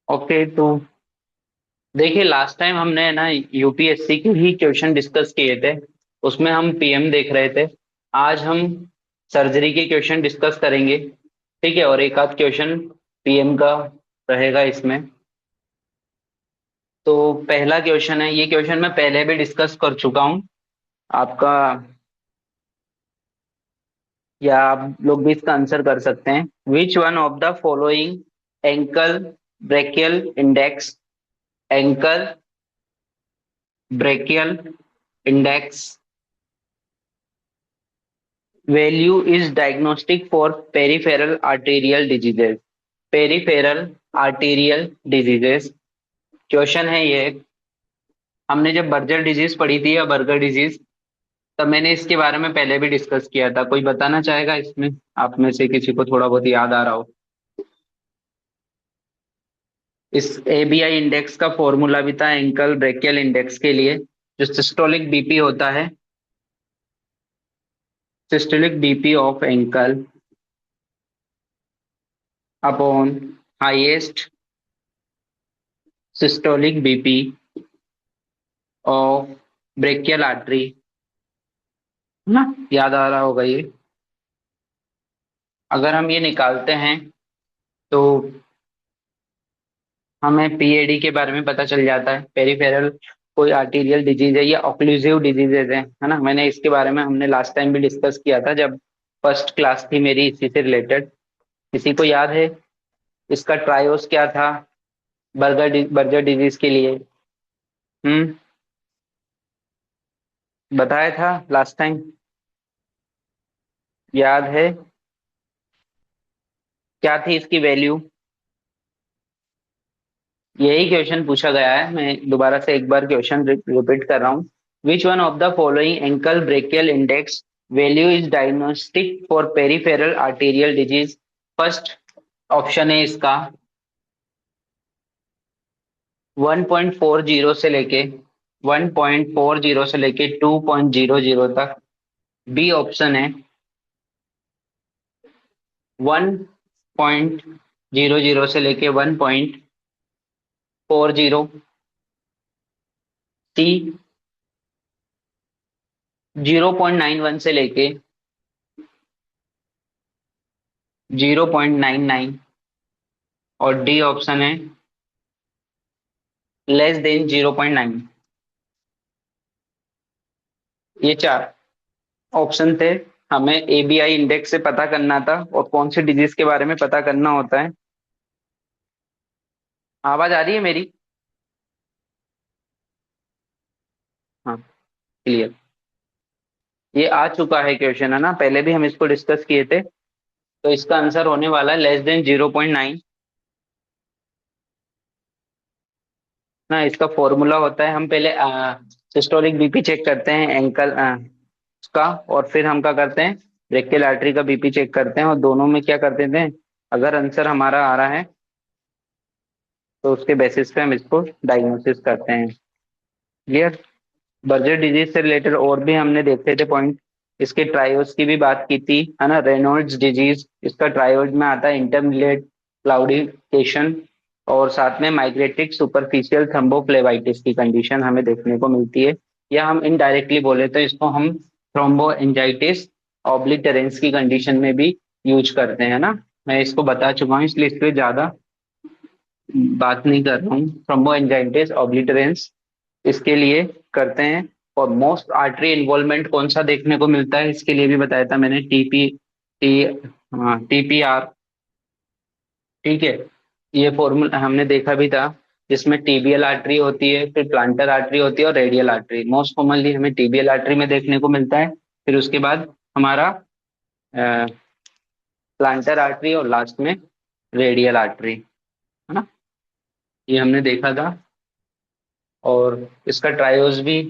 Okay, तो देखिए last time हमने ना यूपीएससी के ही क्वेश्चन डिस्कस किए थे। उसमें हम पीएम देख रहे थे। आज हम सर्जरी के क्वेश्चन डिस्कस करेंगे। ठीक है, और एक आध क्वेश्चन पीएम का रहेगा इसमें। तो पहला क्वेश्चन है, ये क्वेश्चन मैं पहले भी डिस्कस कर चुका हूँ आपका, या आप लोग भी इसका आंसर कर सकते हैं। Which one of the following ankle brachial index, ankle brachial index value is diagnostic for peripheral arterial diseases? Peripheral arterial diseases question है ये। हमने जब बर्जर डिजीज पढ़ी थी या बर्गर डिजीज, तब मैंने इसके बारे में पहले भी डिस्कस किया था। कोई बताना चाहेगा इसमें, आप में से किसी को थोड़ा बहुत याद आ रहा हो? इस एबीआई इंडेक्स का फॉर्मूला भी था एंकल ब्रेकियल इंडेक्स के लिए। जो सिस्टोलिक बीपी होता है, systolic BP of ankle upon highest systolic BP of brachial artery, ना? याद आ रहा होगा ये। अगर हम ये निकालते हैं तो हमें पीएडी के बारे में पता चल जाता है। पेरिफेरल कोई आर्टीरियल डिजीज है या ऑक्लूसिव डिजीजेज है ना? मैंने इसके बारे में हमने लास्ट टाइम भी डिस्कस किया था जब फर्स्ट क्लास थी मेरी इसी से रिलेटेड। किसी को याद है इसका ट्रायोस क्या था बर्गर डिजीज के लिए? हम्म, बताया था लास्ट टाइम, याद है? क्या थी इसकी वैल्यू? यही क्वेश्चन पूछा गया है, मैं दोबारा से एक बार क्वेश्चन रिपीट कर रहा हूँ। Which one of the following ankle brachial index value is diagnostic for peripheral arterial disease? First option है इसका 1.40 से लेके 1.40 से लेके 2.00 तक। बी ऑप्शन है 1.00 से लेके 1.40। सी 0.91 से लेके 0.99। और डी ऑप्शन है << 0.9। ये चार ऑप्शन थे। हमें एबीआई इंडेक्स से पता करना था और कौन सी डिजीज के बारे में पता करना होता है। आवाज आ रही है मेरी? हाँ, क्लियर। ये आ चुका है क्वेश्चन, है ना? पहले भी हम इसको डिस्कस किए थे। तो इसका आंसर होने वाला है << 0.9 ना। इसका फॉर्मूला होता है, हम पहले सिस्टोलिक बीपी चेक करते हैं एंकल का, और फिर हम क्या करते हैं, ब्रेकियल आर्टरी का बीपी चेक करते हैं, और दोनों में क्या करते थे, अगर आंसर हमारा आ रहा है तो उसके बेसिस पे हम इसको डायग्नोसिस करते हैं। क्लियर? बर्जर डिजीज से रिलेटेड और भी हमने देखे थे पॉइंट। इसके ट्रायोज की भी बात की थी, है ना? रेनॉल्ड्स डिजीज इसका ट्रायोज में आता है, इंटरमिलिएट क्लाउडिकेशन, और साथ में माइग्रेटिक सुपरफिशियल थ्रोम्बोफ्लेबाइटिस की कंडीशन हमें देखने को मिलती है। या हम इनडायरेक्टली बोले तो इसको हम थ्रोम्बोएंजाइटिस ऑब्लिटरेंस की कंडीशन में भी यूज करते हैं ना। मैं इसको बता चुका हूँ, इसलिए इस पे ज्यादा बात नहीं कर रहा हूँ। थ्रोम्बोएंजाइटिस ऑब्लिटरेंस इसके लिए करते हैं। और मोस्ट आर्टरी इन्वॉल्वमेंट कौन सा देखने को मिलता है, इसके लिए भी बताया था मैंने, टी हाँ, टीपीआर। ठीक है, ये फॉर्मूला हमने देखा भी था, जिसमें टीबीएल आर्टरी होती है, फिर प्लांटर आर्टरी होती है और रेडियल आर्टरी। मोस्ट कॉमनली हमें टीबीएल आर्टरी में देखने को मिलता है, फिर उसके बाद हमारा प्लांटर आर्टरी, और लास्ट में रेडियल आर्टरी, है ना? ये हमने देखा था। और इसका ट्रायोज भी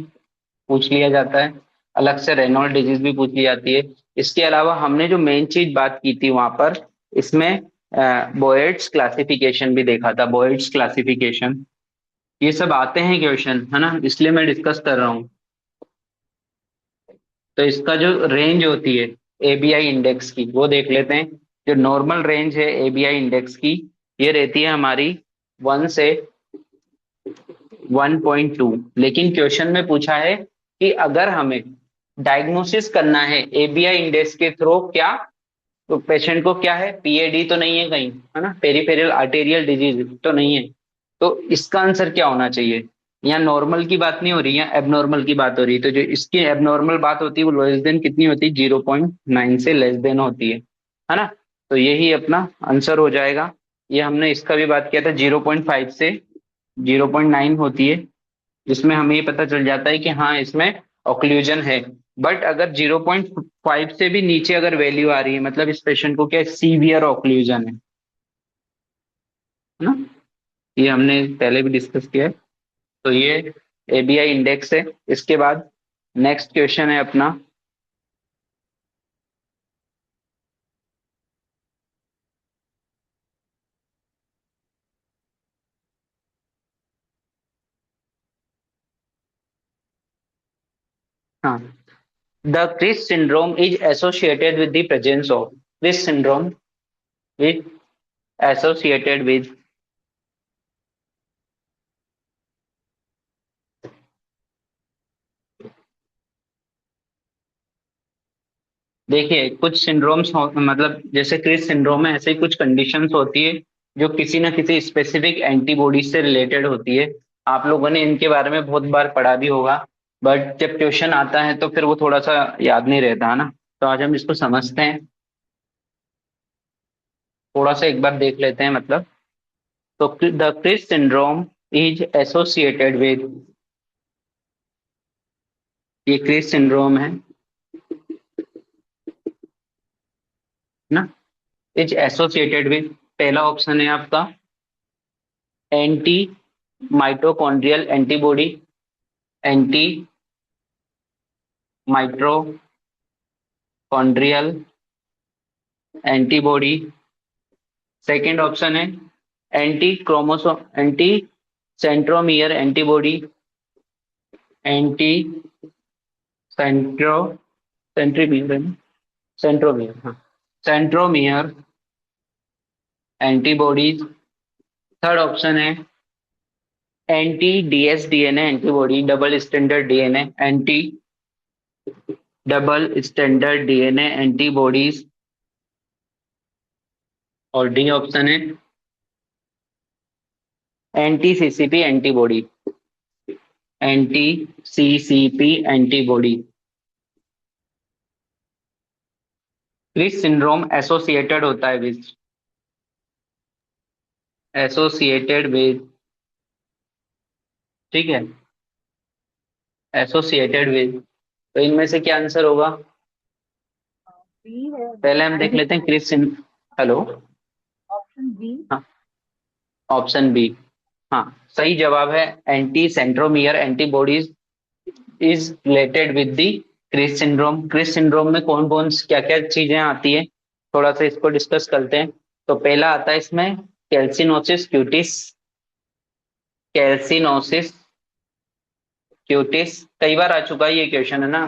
पूछ लिया जाता है, अलग से रेनॉल्ड डिजीज भी पूछ ली जाती है। इसके अलावा हमने जो मेन चीज बात की थी वहां पर, इसमें बोयड्स क्लासिफिकेशन भी देखा था। बोयड्स क्लासिफिकेशन, ये सब आते हैं क्वेश्चन, है ना? इसलिए मैं डिस्कस कर रहा हूँ। तो इसका जो रेंज होती है एबीआई इंडेक्स की, वो देख लेते हैं। जो नॉर्मल रेंज है एबीआई इंडेक्स की, ये रहती है हमारी 1 से 1.2। लेकिन क्वेश्चन में पूछा है कि अगर हमें डायग्नोसिस करना है एबीआई इंडेक्स के थ्रू, क्या तो पेशेंट को क्या है, पीएडी तो नहीं है कहीं, है ना, पेरिफेरल आर्टेरियल डिजीज तो नहीं है, तो इसका आंसर क्या होना चाहिए। यहाँ नॉर्मल की बात नहीं हो रही है, एबनॉर्मल की बात हो रही है। तो जो इसकी एबनॉर्मल बात होती है वो लेस देन कितनी होती है, 0.9 से लेस देन होती है ना। तो यही अपना आंसर हो जाएगा। ये हमने इसका भी बात किया था, 0.5 से 0.9 होती है, जिसमें हमें ये पता चल जाता है कि हाँ इसमें ऑक्लूजन है। बट अगर 0.5 से भी नीचे अगर वैल्यू आ रही है, मतलब इस पेशेंट को क्या सीवियर ऑक्लूजन है ना। ये हमने पहले भी डिस्कस किया है। तो ये एबीआई इंडेक्स है। इसके बाद नेक्स्ट क्वेश्चन है अपना। हाँ, the CREST syndrome is associated with the presence of, CREST syndrome is associated with, देखिए कुछ सिंड्रोम्स मतलब जैसे क्रिस सिंड्रोम है, ऐसे ही कुछ कंडीशंस होती है जो किसी ना किसी स्पेसिफिक एंटीबॉडी से रिलेटेड होती है। आप लोगों ने इनके बारे में बहुत बार पढ़ा भी होगा, बट जब क्वेश्चन आता है तो फिर वो थोड़ा सा याद नहीं रहता है ना। तो आज हम इसको समझते हैं, थोड़ा सा एक बार देख लेते हैं मतलब। तो the CREST syndrome is associated with, ये क्रिस सिंड्रोम है ना, इज एसोसिएटेड विद, पहला ऑप्शन है आपका anti mitochondrial antibody, anti mitochondrial antibody. Second option है anti centromere antibody, anti centro centromere है ना? सेंट्रोमियर, हाँ, सेंट्रोमियर एंटीबॉडीज। थर्ड ऑप्शन है anti dsDNA antibody, double standard DNA, anti double standard DNA antibodies. और D option है anti CCP antibody, anti CCP antibody. CREST syndrome associated होता है with, associated with, ठीक है, एसोसिएटेड विद। तो इनमें से क्या आंसर होगा, बी है। पहले हम देख लेते हैं क्रिस सिन, हेलो, ऑप्शन बी। हाँ, ऑप्शन बी, हाँ सही जवाब है। Anti centromere antibodies is related with the CREST syndrome. CREST syndrome में कौन कौन क्या क्या चीजें आती है, थोड़ा सा इसको डिस्कस करते हैं। तो पहला आता है इसमें कैल्सिनोसिस क्यूटिस, कैल्सिनोसिस क्यूटिस, कई बार आ चुका है ये क्वेश्चन है ना,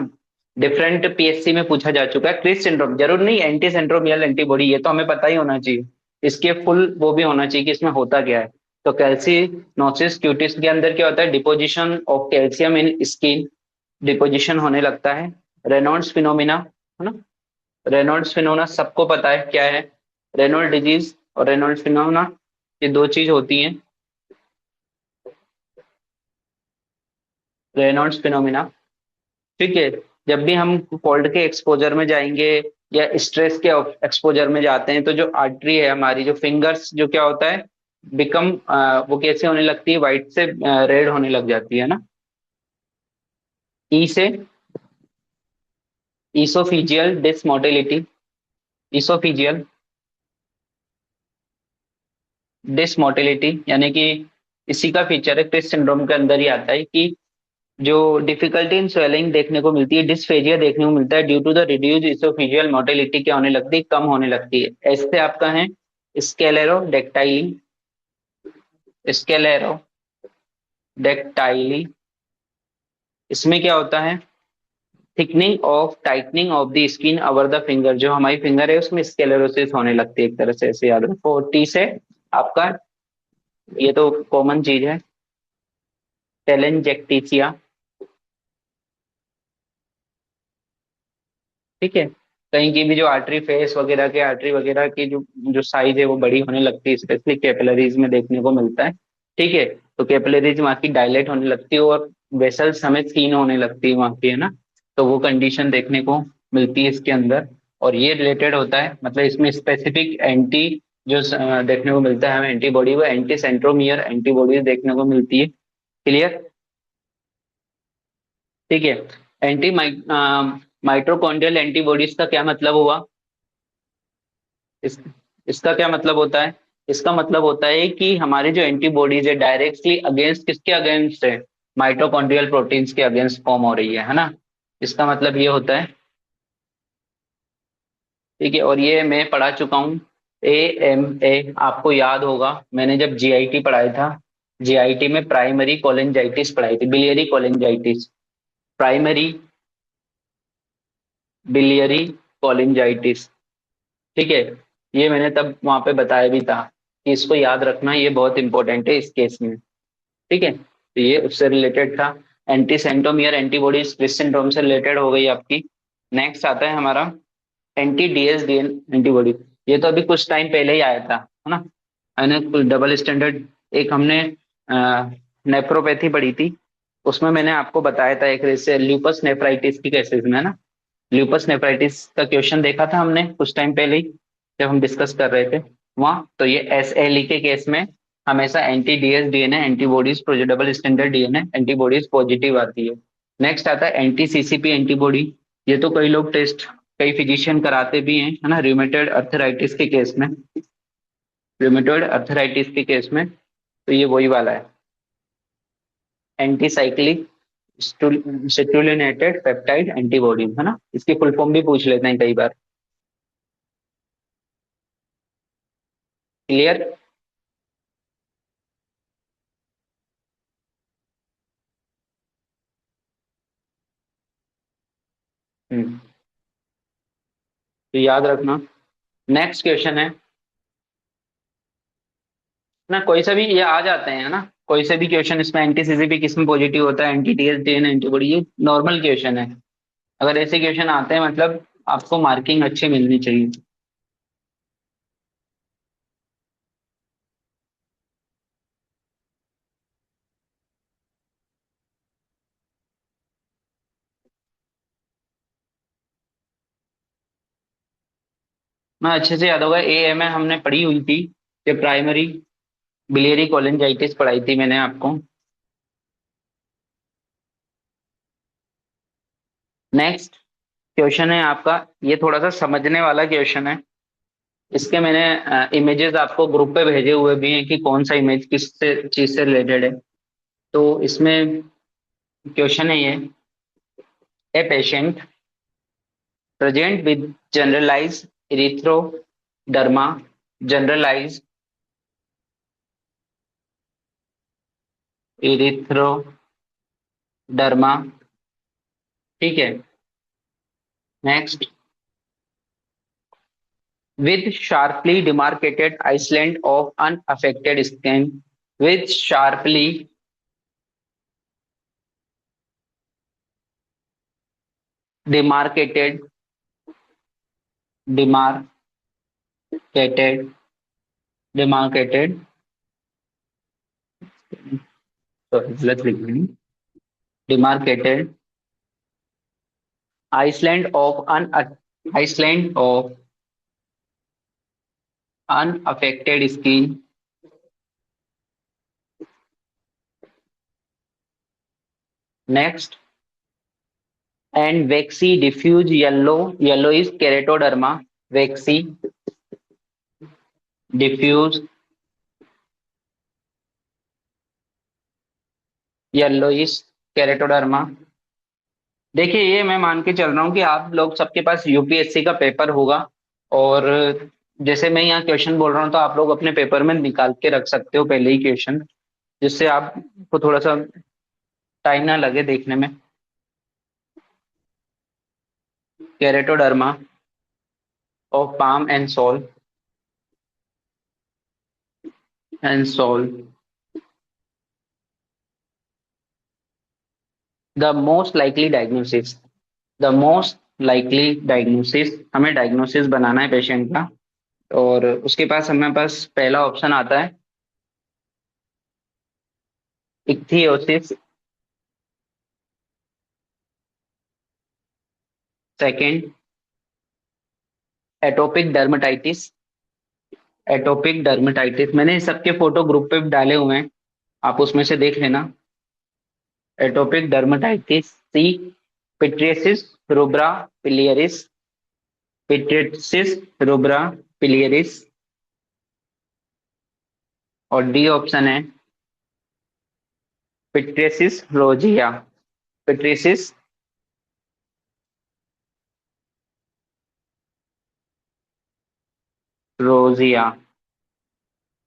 डिफरेंट पीएससी में पूछा जा चुका है। क्रिस सिंड्रोम जरूर नहीं, एंटी सेंट्रोमियल एंटीबॉडी, ये तो हमें पता ही होना चाहिए। इसके फुल वो भी होना चाहिए कि इसमें होता क्या है। तो कैल्सिनोसिस क्यूटिस के अंदर क्या होता है, deposition of calcium in skin, deposition होने लगता है। रेनॉल्ड्स फिनोमिना, है ना, रेनॉल्ड्स फिनोमिना सबको पता है क्या है, रेनॉल्ड डिजीज और रेनॉल्ड्स फिनोमिना, ये दो चीज होती हैं, रेनॉल्ड्स फिनोमिना, ठीक है। जब भी हम कोल्ड के एक्सपोजर में जाएंगे या स्ट्रेस के एक्सपोजर में जाते हैं, तो जो आर्टरी है हमारी, जो फिंगर्स, जो क्या होता है, बिकम, वो कैसे होने लगती है, व्हाइट से रेड होने लग जाती है ना। ई से ईसोफिजियल डिसमोटिलिटी, ईसोफिजियल डिसमोटिलिटी, यानी कि इसी का फीचर है, क्रिस सिंड्रोम के अंदर ही आता है कि जो डिफिकल्टी इन स्वेलिंग देखने को मिलती है, डिस्फेजिया देखने को मिलता है, due to the reduce oesophageal motility, क्या होने लगती है, कम होने लगती है। ऐसे आपका है स्केलेरो डेक्टाइली, स्केलेरो डेक्टाइली, इसमें क्या होता है, thickening of tightening of the skin over the finger, जो हमारी फिंगर है उसमें स्केलेरोसिस होने लगती है, एक तरह से ऐसे याद रखो। टी से आपका ये तो कॉमन चीज है। टेलेंजेक्टिसिया। ठीक है। कहीं की भी जो आर्टरी फेस वगैरह के आर्टरी वगैरह की जो जो साइज है वो बड़ी होने लगती है, स्पेशली कैपिलरीज में देखने को मिलता है। ठीक है। तो कैपिलरीज वहाँ की डायलेट होने लगती है और वेसल्स हमें थीन होने लगती है वहाँ की, है ना। तो वो कंडीशन देखने को मिलती है इसके अंदर। और ये रिलेटेड होता है, मतलब इसमें स्पेसिफिक एंटी जो देखने को मिलता है हमें एंटीबॉडी, वो एंटी सेंट्रोमियर एंटीबॉडीज देखने को मिलती है। क्लियर। ठीक है। एंटी माइट्रोकॉन्ड्रियल एंटीबॉडीज का क्या मतलब हुआ? इस इसका क्या मतलब होता है? इसका मतलब होता है कि हमारी जो एंटीबॉडीज है डायरेक्टली अगेंस्ट किसके अगेंस्ट है? माइटोकॉन्ड्रियल प्रोटीन्स के अगेंस्ट फॉर्म हो रही है ना। इसका मतलब ये होता है। ठीक है। और ये मैं पढ़ा चुका हूँ। AMA आपको याद होगा, मैंने जब GIT पढ़ाया था, GIT में प्राइमरी कोलेंजाइटिस पढ़ाई थी, biliary cholangitis. Primary biliary cholangitis. ठीक है। ये मैंने तब वहां पे बताया भी था कि इसको याद रखना, ये बहुत इंपॉर्टेंट है इस केस में। ठीक है। तो ये उससे रिलेटेड था। एंटी सेंटोमियर एंटीबॉडीज क्रिस सिंड्रोम से रिलेटेड हो गई आपकी। नेक्स्ट आता है हमारा एंटी DSDN एंटीबॉडी। ये तो अभी कुछ टाइम पहले ही आया था, है ना। मैंने कुछ डबल स्टैंडर्ड, एक हमने नेफ्रोपैथी पढ़ी थी, उसमें मैंने आपको बताया था एक से ल्यूपस नेफ्राइटिस की केसेस में, है ना। ल्यूपस नेफ्राइटिस का क्वेश्चन देखा था हमने कुछ टाइम पहले ही, जब हम डिस्कस कर रहे थे वहां। तो ये SLE के केस में हमेशा anti DSDNA antibodies, double standard DNA antibodies positive आती है। नेक्स्ट आता है एंटी CCP एंटीबॉडी। ये तो कई लोग टेस्ट, कई फिजिशियन कराते भी हैं, है ना, रूमेटॉइड अर्थराइटिस के केस में। रूमेटॉइड अर्थराइटिस के केस में तो ये वही वाला है, anti cyclic stimulated peptide antibody, है ना। इसकी फुल फॉर्म भी पूछ लेते हैं कई बार। क्लियर। हम्म। तो याद रखना। नेक्स्ट क्वेश्चन है ना, कोई सा भी ये आ जाते हैं, है ना, कोई से भी क्वेश्चन इसमें एंटी CCP किस में पॉजिटिव होता है, एंटी DSDN एंटीबॉडी, ये नॉर्मल क्वेश्चन है। अगर ऐसे क्वेश्चन आते हैं मतलब आपको मार्किंग अच्छी मिलनी चाहिए। मैं अच्छे से याद होगा, AMA हमने पढ़ी हुई थी, ये प्राइमरी बिलियरी कोलेंजाइटिस पढ़ाई थी मैंने आपको। नेक्स्ट क्वेश्चन है आपका, ये थोड़ा सा समझने वाला क्वेश्चन है। इसके मैंने इमेजेस आपको ग्रुप पे भेजे हुए भी हैं कि कौन सा इमेज किस से चीज से रिलेटेड है। तो इसमें क्वेश्चन है ये, a patient present with generalize erythroderma, generalize erythroderma. ठीक है। Next, with sharply demarcated island of unaffected skin, with sharply demarcated demarcated demarcated sorry गलत लिख दी, demarcated island of island of unaffected skin. Next, and waxy diffuse yellowish keratoderma, waxy diffuse yellowish keratoderma। देखिए ये मैं मान के चल रहा हूँ कि आप लोग सबके पास UPSC का पेपर होगा, और जैसे मैं यहाँ क्वेश्चन बोल रहा हूँ तो आप लोग अपने पेपर में निकाल के रख सकते हो पहले ही क्वेश्चन, जिससे आपको थोड़ा सा टाइम ना लगे देखने में। Keratoderma of palm and sole the most likely diagnosis, the most likely diagnosis, हमें डायग्नोसिस बनाना है पेशेंट का। और उसके पास हमें पास पहला ऑप्शन आता है ichthyosis, second atopic dermatitis, atopic dermatitis, मैंने सबके फोटो ग्रुप पे भी डाले हुए हैं, आप उसमें से देख लेना। एटोपिक डर्मेटाइटिस, सी पिट्रियसिस रुब्रा पिलियरिस, पिट्रियसिस रुब्रा पिलियरिस, और डी ऑप्शन है पिट्रियसिस रोजिया, पिट्रियसिस रोजिया।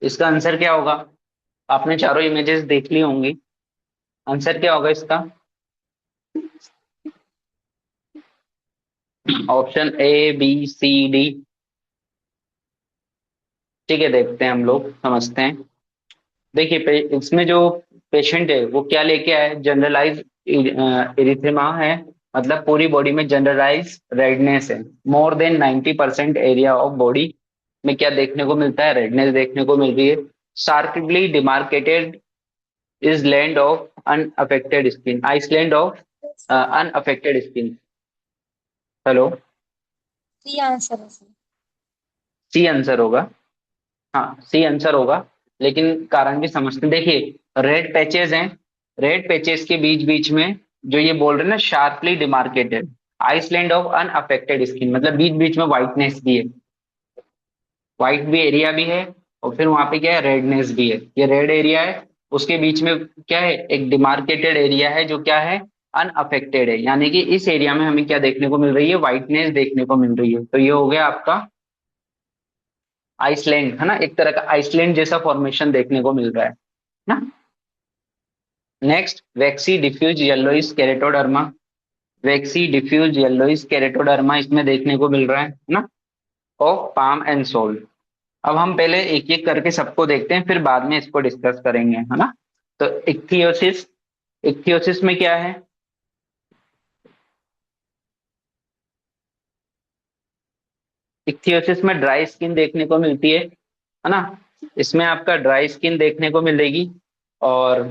इसका आंसर क्या होगा? आपने चारों इमेजेस देख ली होंगी, आंसर क्या होगा इसका? Option A B C D. ठीक है, देखते हैं, हम लोग समझते हैं। देखिए इसमें जो पेशेंट है वो क्या लेके आया है, जनरलाइज इरिथेमा है, मतलब पूरी बॉडी में जनरलाइज रेडनेस है। More than 90% area of body में क्या देखने को मिलता है, रेडनेस देखने को मिल रही है। Sharply demarcated island of unaffected skin, island of unaffected skin. Hello. C answer है सर। सी आंसर होगा। हाँ, सी आंसर होगा, लेकिन कारण भी समझते हैं। देखिए रेड पैचेस हैं, रेड पैचेस के बीच बीच में जो ये बोल रहे हैं ना sharply demarcated island of unaffected skin, मतलब बीच बीच में व्हाइटनेस भी है, व्हाइट भी एरिया भी है, और फिर वहां पे क्या है, रेडनेस भी है। ये रेड एरिया है, उसके बीच में क्या है, एक डिमार्केटेड एरिया है जो क्या है, अनअफेक्टेड है, यानी कि इस एरिया में हमें क्या देखने को मिल रही है, व्हाइटनेस देखने को मिल रही है। तो ये हो गया आपका आइसलैंड, है ना, एक तरह का आइसलैंड जैसा फॉर्मेशन देखने को मिल रहा है ना। नेक्स्ट वैक्सी डिफ्यूज येलोइस केरेटोडर्मा, वैक्सी डिफ्यूज येलोइस केरेटोडर्मा इसमें देखने को मिल रहा है ना, ऑफ पाम एंड सोल। अब हम पहले एक एक करके सबको देखते हैं, फिर बाद में इसको डिस्कस करेंगे, है ना। तो इक्थियोसिस, इक्थियोसिस में क्या है, इक्थियोसिस में ड्राई स्किन देखने को मिलती है ना। इसमें आपका ड्राई स्किन देखने को मिलेगी, और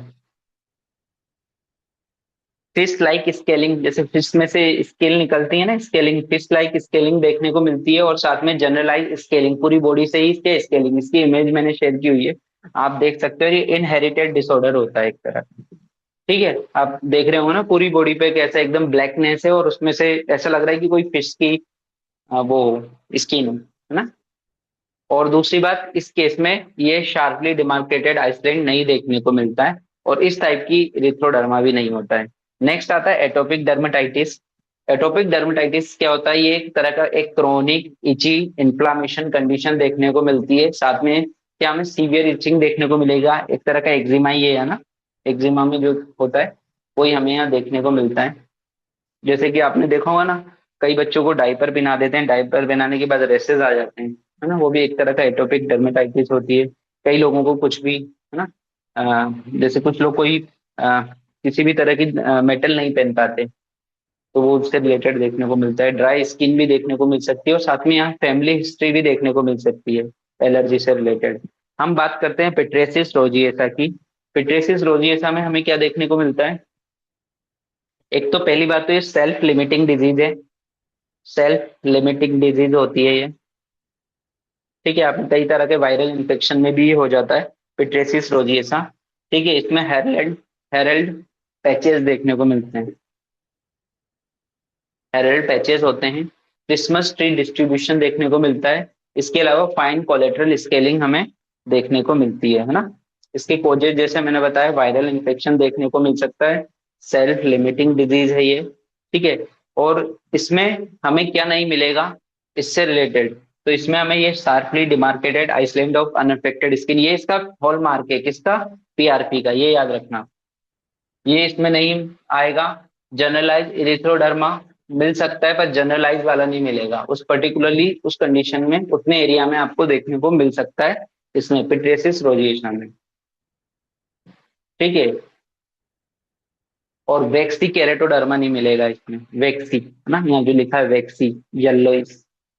फिश लाइक स्केलिंग, जैसे फिश में से स्केल निकलती है ना, स्केलिंग, फिश लाइक स्केलिंग देखने को मिलती है, और साथ में जनरलाइज स्केलिंग, पूरी बॉडी से ही इसके स्केलिंग, इसकी इमेज मैंने शेयर की हुई है, आप देख सकते हो। ये इनहेरिटेड डिसऑर्डर होता है एक तरह। ठीक है, आप देख रहे हो ना पूरी बॉडी पे कैसा एकदम ब्लैकनेस है, और उसमें से ऐसा लग रहा है कि कोई फिश की वो स्किन है ना। और दूसरी बात, इस केस में ये शार्पली डिमार्केटेड आइसलैंड नहीं देखने को मिलता है, और इस टाइप की इरिथ्रोडर्मा भी नहीं होता है। नेक्स्ट आता है एटोपिक डर्मेटाइटिस। एटोपिक डर्मेटाइटिस क्या होता है, ये एक तरह का एक क्रोनिक इची इन्फ्लामेशन कंडीशन देखने को मिलती है, साथ में क्या हमें सीवियर इचिंग देखने को मिलेगा, एक तरह का एक्जिमा ही है ना, एक्जिमा में जो होता है वही हमें यहाँ देखने को मिलता है। जैसे कि आपने देखा होगा ना, कई बच्चों को डायपर पहना देते हैं, डायपर पहनाने के बाद रेसेस आ जाते हैं, है ना, वो भी एक तरह का एटोपिक डर्मेटाइटिस होती है। कई लोगों को कुछ भी, है ना, जैसे कुछ लोग कोई किसी भी तरह की मेटल नहीं पहन पाते, तो वो उससे रिलेटेड देखने को मिलता है। ड्राई स्किन भी देखने को मिल सकती है, और साथ में यहाँ फैमिली हिस्ट्री भी देखने को मिल सकती है एलर्जी से रिलेटेड। हम बात करते हैं पिट्रेसिस रोजिएसा की। पिट्रेसिस रोजिएसा में हमें क्या देखने को मिलता है? एक तो पहली बात तो ये सेल्फ लिमिटिंग डिजीज है, सेल्फ लिमिटिंग डिजीज होती है ये। ठीक है, आप कई तरह के वायरल इन्फेक्शन में भी ये हो जाता है, पिट्रेसिस रोजिएसा। ठीक है, इसमें हेरल्ड, हेरल्ड पैचेस देखने को मिलते हैं, हेरल्ड पैचेस होते हैं। क्रिसमस ट्री डिस्ट्रीब्यूशन देखने को मिलता है। इसके अलावा फाइन कोलेटरल स्केलिंग हमें देखने को मिलती है ना। इसके कोजेज जैसे मैंने बताया, वायरल इन्फेक्शन देखने को मिल सकता है, सेल्फ लिमिटिंग डिजीज है ये। ठीक है, और इसमें हमें क्या नहीं मिलेगा इससे रिलेटेड, तो इसमें हमें ये sharply demarcated island of unaffected skin, ये इसका हॉलमार्क है, किसका, पीआरपी का, ये याद रखना। ये इसमें नहीं आएगा। जनरलाइज इरिथ्रोडर्मा मिल सकता है, पर जनरलाइज वाला नहीं मिलेगा, उस पर्टिकुलरली उस कंडीशन में उतने एरिया में आपको देखने को मिल सकता है, इसमें पिट्रेसिस रोजिएशन में। ठीक है, और वेक्सी केरेटोडर्मा नहीं मिलेगा इसमें, वेक्सी है ना, यहाँ जो लिखा है वेक्सी येलोइस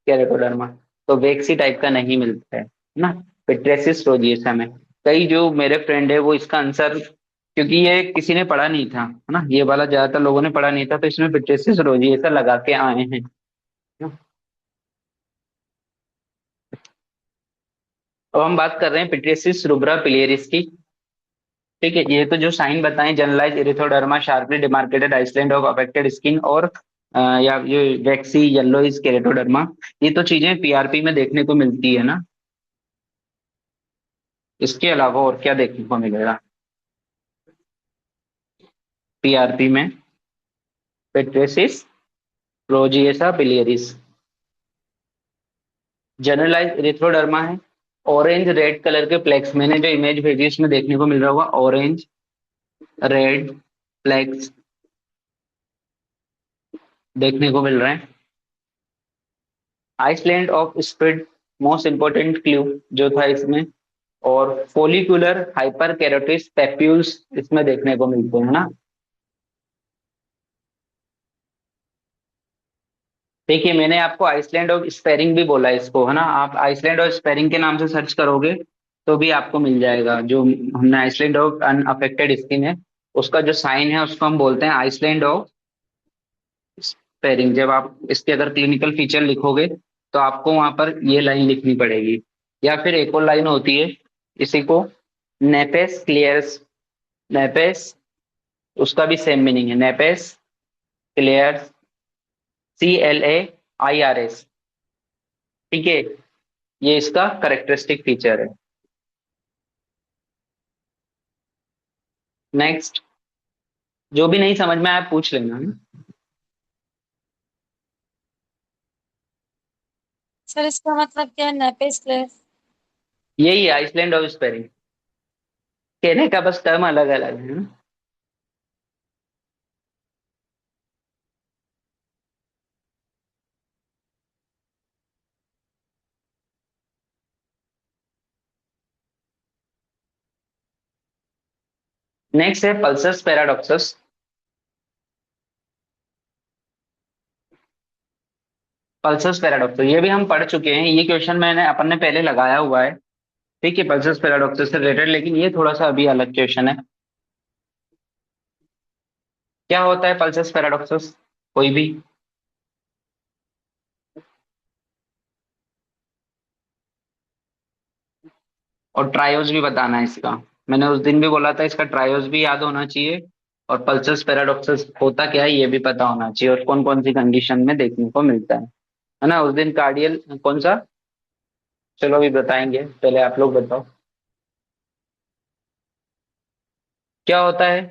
केरेटोडर्मा, तो वेक्सी टाइप का नहीं मिलता है ना। पिट्रेसिस रोजिएसा में कई जो मेरे फ्रेंड है वो इसका आंसर, क्योंकि ये किसी ने पढ़ा नहीं था है ना, ये वाला ज्यादातर लोगों ने पढ़ा नहीं था, तो इसमें पिट्रेसिस रोजिएसा लगा के आए हैं ना। अब हम बात कर रहे हैं पिट्रेसिस रुब्रा पिलेरिस की। ठीक है, ये तो जो साइन बताएं, generalize erythroderma, sharply demarcated island of affected skin, और या ये वैक्सी येलोइस केरेटोडर्मा, ये तो चीजें पीआरपी में देखने को मिलती है ना। इसके अलावा और क्या देखने को मिलेगा पीआरपी में? पेट्रेसिस रोजिएसा बिलियरिस, जनरलाइज इरिथ्रोडर्मा है, ऑरेंज रेड कलर के प्लेक्स, मैंने जो इमेज भेजी इसमें देखने को मिल रहा होगा, ऑरेंज रेड प्लेक्स देखने को मिल रहे हैं। Island of spread most important clue जो था इसमें, और फोलिकुलर हाइपर केरोटिस पेप्यूल्स इसमें देखने को मिलते हैं ना। देखिए, मैंने आपको आइसलैंड ऑफ स्पेरिंग भी बोला इसको है ना, आप आइसलैंड ऑफ स्पेरिंग के नाम से सर्च करोगे तो भी आपको मिल जाएगा। जो हमने आइसलैंड ऑफ अनअफेक्टेड स्किन है, उसका जो साइन है उसको हम बोलते हैं आइसलैंड ऑफ स्पेरिंग। जब आप इसके अगर क्लिनिकल फीचर लिखोगे तो आपको वहां पर ये लाइन लिखनी पड़ेगी, या फिर एक और लाइन होती है इसी को, नेपेस क्लियर्स, नेपेस, उसका भी सेम मीनिंग है, नेपेस क्लियर्स, CLAIRS। ठीक है, ये इसका करेक्टरिस्टिक फीचर है। नेक्स्ट, जो भी नहीं समझ में आया पूछ लेना है। सर इसका मतलब क्या है, नेपेस क्लेस? यही है आइसलैंड ऑफ स्पेरिंग, कहने का बस टर्म अलग अलग है ना। नेक्स्ट है पल्सस पैराडॉक्सस। पल्सस पैराडॉक्सस ये भी हम पढ़ चुके हैं, ये क्वेश्चन मैंने अपन ने पहले लगाया हुआ है। ठीक है, पल्सस पैराडॉक्सस से रिलेटेड, लेकिन ये थोड़ा सा अभी अलग क्वेश्चन है। क्या होता है पल्सस पैराडॉक्सस, कोई भी? और ट्रायोस भी बताना है इसका, मैंने उस दिन भी बोला था इसका ट्रायोस भी याद होना चाहिए, और पल्सस पैराडॉक्सस होता क्या है ये भी पता होना चाहिए, और कौन कौन सी कंडीशन में देखने को मिलता है ना। उस दिन कार्डियल कौन सा, चलो अभी बताएंगे, पहले आप लोग बताओ क्या होता है।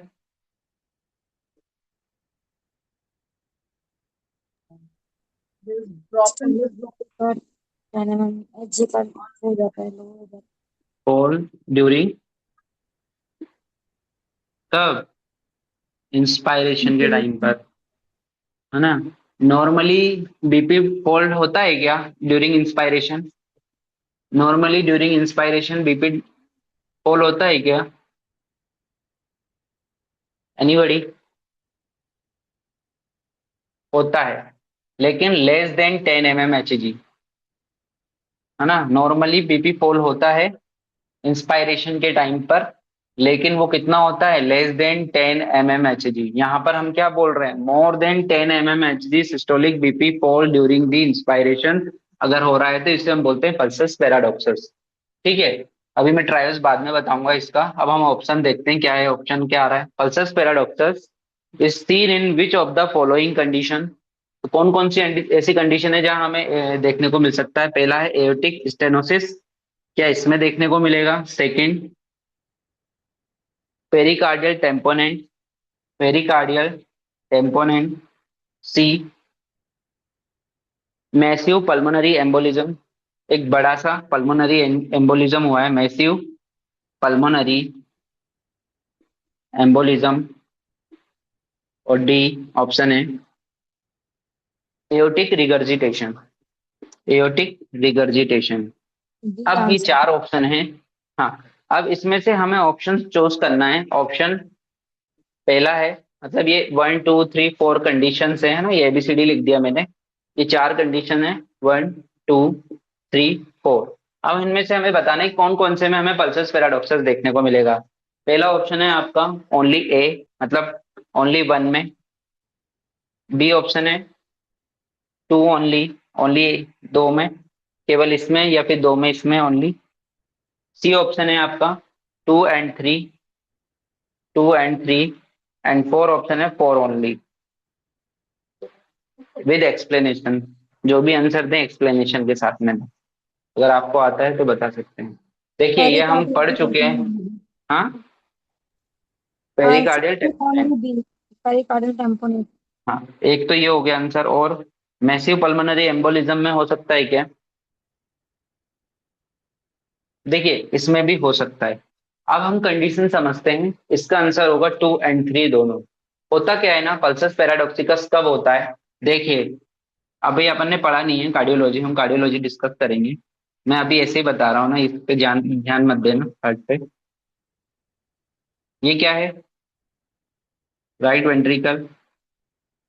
ड्रॉप पर कहने में एजी पर हो जाता है, लो हो जाता फॉल ड्यूरिंग, कब? इंस्पायरेशन के टाइम है। पर, है ना। नॉर्मली बीपी फॉल होता है क्या during inspiration? Normally during inspiration BP fall होता है क्या? एनीबॉडी? होता है, लेकिन लेस देन 10 mmHg, है ना। नॉर्मली बीपी फॉल होता है इंस्पायरेशन के टाइम पर, लेकिन वो कितना होता है? Less than 10 mmHg। यहाँ पर हम क्या बोल रहे हैं, more than 10 mmHg systolic BP fall during the inspiration अगर हो रहा है तो इसे हम बोलते हैं पल्सस पैराडॉक्सस। ठीक है, अभी मैं ट्रायल्स बाद में बताऊंगा इसका, अब हम ऑप्शन देखते हैं क्या है, ऑप्शन क्या आ रहा है। Pulsus paradoxus is seen in which of the following condition, तो कौन कौन सी ऐसी कंडीशन है जहां हमें देखने को मिल सकता है? पहला है एओटिक स्टेनोसिस, क्या इसमें देखने को मिलेगा? Second, pericardial tamponade, pericardial tamponade. C, massive pulmonary embolism, एक बड़ा सा पल्मोनरी एम्बोलिज्म हुआ है, मैसिव पल्मोनरी एम्बोलिज्म। और डी ऑप्शन है aortic regurgitation, aortic regurgitation. D अब ये आंसर। चार ऑप्शन हैं। हाँ, अब इसमें से हमें ऑप्शन चूज करना है। ऑप्शन पहला है मतलब ये 1 2 3 4 कंडीशन है ना, ये ABCD लिख दिया मैंने। ये 4 कंडीशन है, 1 2 3 4। अब इनमें से हमें बताना है कौन कौन से में हमें पल्सस पैराडॉक्सस देखने को मिलेगा। पहला ऑप्शन है आपका ओनली ए, मतलब ओनली वन में। बी ऑप्शन है टू ओनली, ओनली दो में, केवल इसमें, या फिर दो में इसमें ओनली। सी ऑप्शन है आपका 2 and 3, 2 and 3, and four option है फोर ओनली, विद एक्सप्लेनेशन। जो भी आंसर दें एक्सप्लेनेशन के साथ में दें। अगर आपको आता है तो बता सकते हैं। देखिए ये हम पढ़ चुके हैं। हाँ, pericardial tamponade. Only B, pericardial tamponade. हाँ, एक तो ये हो गया आंसर। और मैसिव पल्मोनरी एम्बोलिज्म में हो सकता है क्या? देखिए इसमें भी हो सकता है। अब हम कंडीशन समझते हैं, इसका आंसर होगा 2 and 3 दोनों। होता क्या है ना, पल्सस पैराडॉक्सिकस कब होता है? देखिए अभी अपन ने पढ़ा नहीं है कार्डियोलॉजी, हम कार्डियोलॉजी डिस्कस करेंगे। मैं अभी ऐसे ही बता रहा हूँ ना, इस पे ध्यान ध्यान मत देना हार्ट पे। ये क्या है? Right ventricle.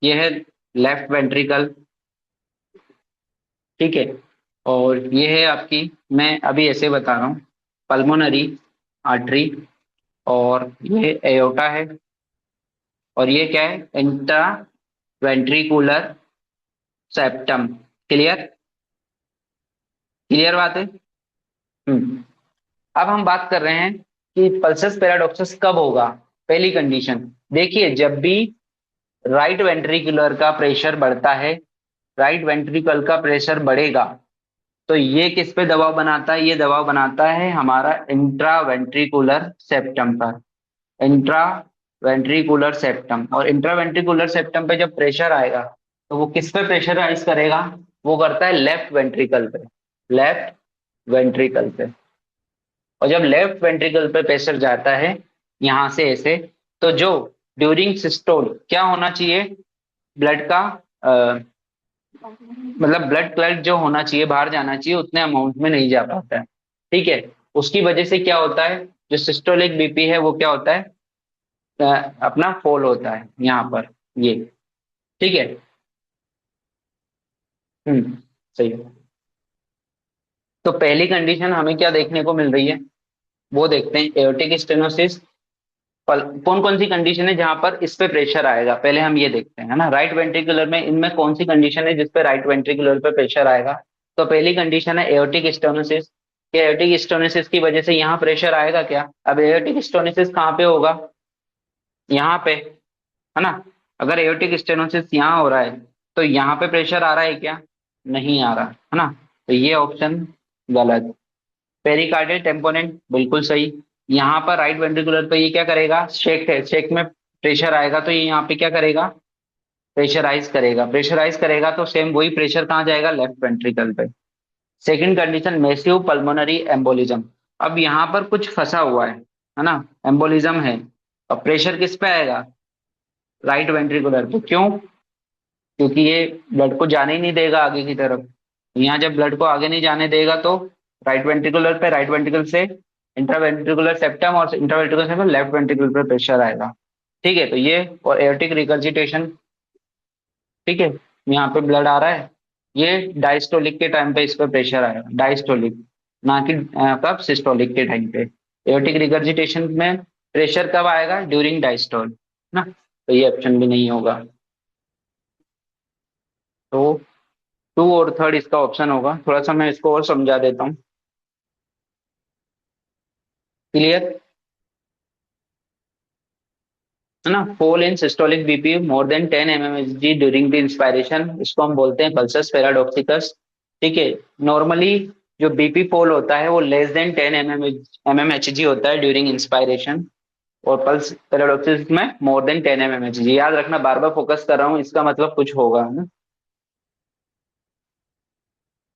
ये है लेफ्ट वेंट्रिकल। ठीक है। और ये है आपकी, मैं अभी ऐसे बता रहा हूँ, पल्मोनरी आर्टरी। और ये एयोटा है। और ये क्या है? Intra ventricular septum. Clear? Clear बात है। हम्म। अब हम बात कर रहे हैं कि पल्सस पैराडॉक्सस कब होगा। पहली कंडीशन, देखिए जब भी राइट वेंट्रिकुलर का प्रेशर बढ़ता है, राइट वेंट्रिकल का प्रेशर बढ़ेगा, तो ये किस पे दबाव बनाता है? ये दबाव बनाता है हमारा इंट्रा वेंट्रिकुलर सेप्टम पर। Intra ventricular septum. और इंट्रा वेंट्रिकुलर सेप्टम पे जब प्रेशर आएगा, तो वो किस पे प्रेशराइज करेगा? वो करता है लेफ्ट वेंट्रिकल पे। लेफ्ट वेंट्रिकल पे। और जब लेफ्ट वेंट्रिकल पे प्रेशर जाता है यहां से ऐसे, तो जो ड्यूरिंग सिस्टोल क्या होना चाहिए? ब्लड का मतलब ब्लड क्लट जो होना चाहिए, बाहर जाना चाहिए, उतने अमाउंट में नहीं जा पाता है। ठीक है। उसकी वजह से क्या होता है, जो सिस्टोलिक बीपी है वो क्या होता है? अ, अपना फॉल होता है यहाँ पर, ये। ठीक है। सही है। तो पहली कंडीशन हमें क्या देखने को मिल रही है, वो देखते हैं, एओर्टिक स्टेनोसिस। कौन कौन सी कंडीशन है जहां पर इस पे प्रेशर आएगा, पहले हम ये देखते हैं, है ना। राइट वेंट्रिकुलर में इनमें कौन सी कंडीशन है जिसपे राइट वेंट्रिकुलर पे प्रेशर आएगा? तो पहली कंडीशन है एओर्टिक स्टोनोसिस। क्या एओर्टिक स्टोनोसिस की वजह से यहाँ प्रेशर आएगा क्या? अब एओर्टिक स्टोनोसिस कहाँ पे होगा? यहाँ पे, है ना। अगर एओर्टिक स्टेनोसिस यहाँ हो रहा है, तो यहाँ पे प्रेशर आ रहा है क्या? नहीं आ रहा, है ना। तो ये ऑप्शन गलत। पेरिकार्डियल टेम्पोनेंट बिल्कुल सही। यहाँ पर राइट वेंट्रिकुलर पे ये क्या करेगा? शेक है, शेक में प्रेशर आएगा तो ये यहाँ पे क्या करेगा? प्रेशराइज करेगा। प्रेशराइज करेगा तो सेम वही प्रेशर कहाँ जाएगा? लेफ्ट वेंट्रिकल पे। Second condition massive pulmonary embolism. अब यहाँ पर कुछ फंसा हुआ है ना। एम्बोलिज्म है, अब प्रेशर किस पे आएगा? राइट वेंट्रिकुलर पे। क्यों? क्योंकि ये ब्लड को जाने ही नहीं देगा आगे की तरफ। यहाँ जब ब्लड को आगे नहीं जाने देगा तो राइट वेंट्रिकुलर पे, राइट वेंट्रिकल से इंट्रावेंट्रिकुलर सेप्टम, और इंट्रावेंट्रिकुलर सेप्टम लेफ्ट वेंट्रिकुलर पे प्रेशर आएगा। ठीक है। तो ये और एयरटिक रिगर्जिटेशन। ठीक है। यहाँ पे ब्लड आ रहा है, ये डायस्टोलिक के टाइम पे इस पे प्रेशर आएगा, डायस्टोलिक, ना कि कब? सिस्टोलिक के टाइम पे। एयरटिक रिगर्जिटेशन में प्रेशर कब आएगा? ड्यूरिंग डायस्टोल ना। तो ये ऑप्शन भी नहीं होगा। तो टू और थर्ड इसका ऑप्शन होगा। थोड़ा सा मैं इसको और समझा देता हूँ। क्लियर, है ना। Fall in systolic BP more than 10 mmHg during the inspiration, इसको हम बोलते हैं पल्सस पैराडॉक्सिकस। ठीक है। नॉर्मली जो बीपी फॉल होता है वो लेस देन 10 mmHg होता है ड्यूरिंग इंस्पायरेशन। और पल्स पैराडॉक्सिस में मोर देन 10 mmHg। याद रखना, बार बार फोकस कर रहा हूँ, इसका मतलब कुछ होगा, है ना।